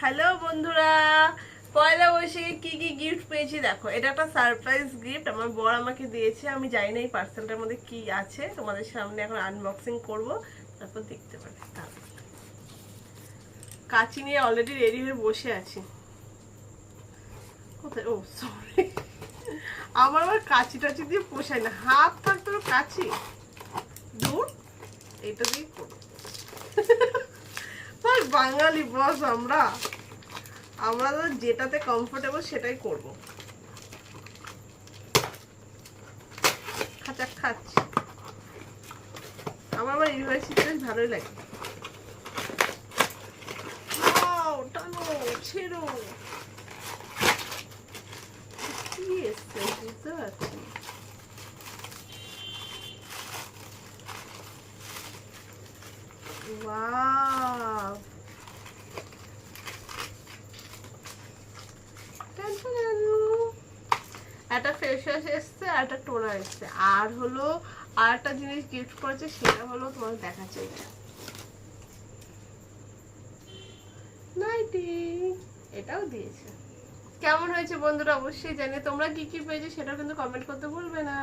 Hello বন্ধুরা, পয়লা বৈশাখে কি কি গিফট পেয়েছি দেখো। এটা একটা সারপ্রাইজ গিফট আমার বর আমাকে দিয়েছে। আমি জানি না এই পার্সেলটার মধ্যে কি আছে, তোমাদের সামনে এখন আনবক্সিং করব, তারপর দেখতে পাবে। কাঁচি নিয়ে অলরেডি রেডি হয়ে বসে আছি। কোথায়? ও সরি, আমার আবার কাঁচি টাচি দিয়ে পোষায় না, হাত থাকতো কাঁচি দূর, এটা দিয়ে করবো। বাঙালি বস আমরা আমরা তো যেটাতে কমফোর্টেবল সেটাই করব। খাচাক খাচ্ছি, আমার আবার ইউনিভার্সিটি বেশ ভালোই লাগে। টানো ছেড়ো, কি এসছে বুঝতে পারছি। ওয়াও, একটা ফেস ওয়াশ এসছে, আর একটা টোনার এসছে, আর হলো আর একটা জিনিস গিফট করেছে, সেটা হলো তোমার দেখাচ্ছে নাইটি, এটাও দিয়েছে। কেমন হয়েছে বন্ধুরা অবশ্যই জানিয়ে, তোমরা কি কি পেয়েছো সেটা কিন্তু কমেন্ট করতে ভুলবে না।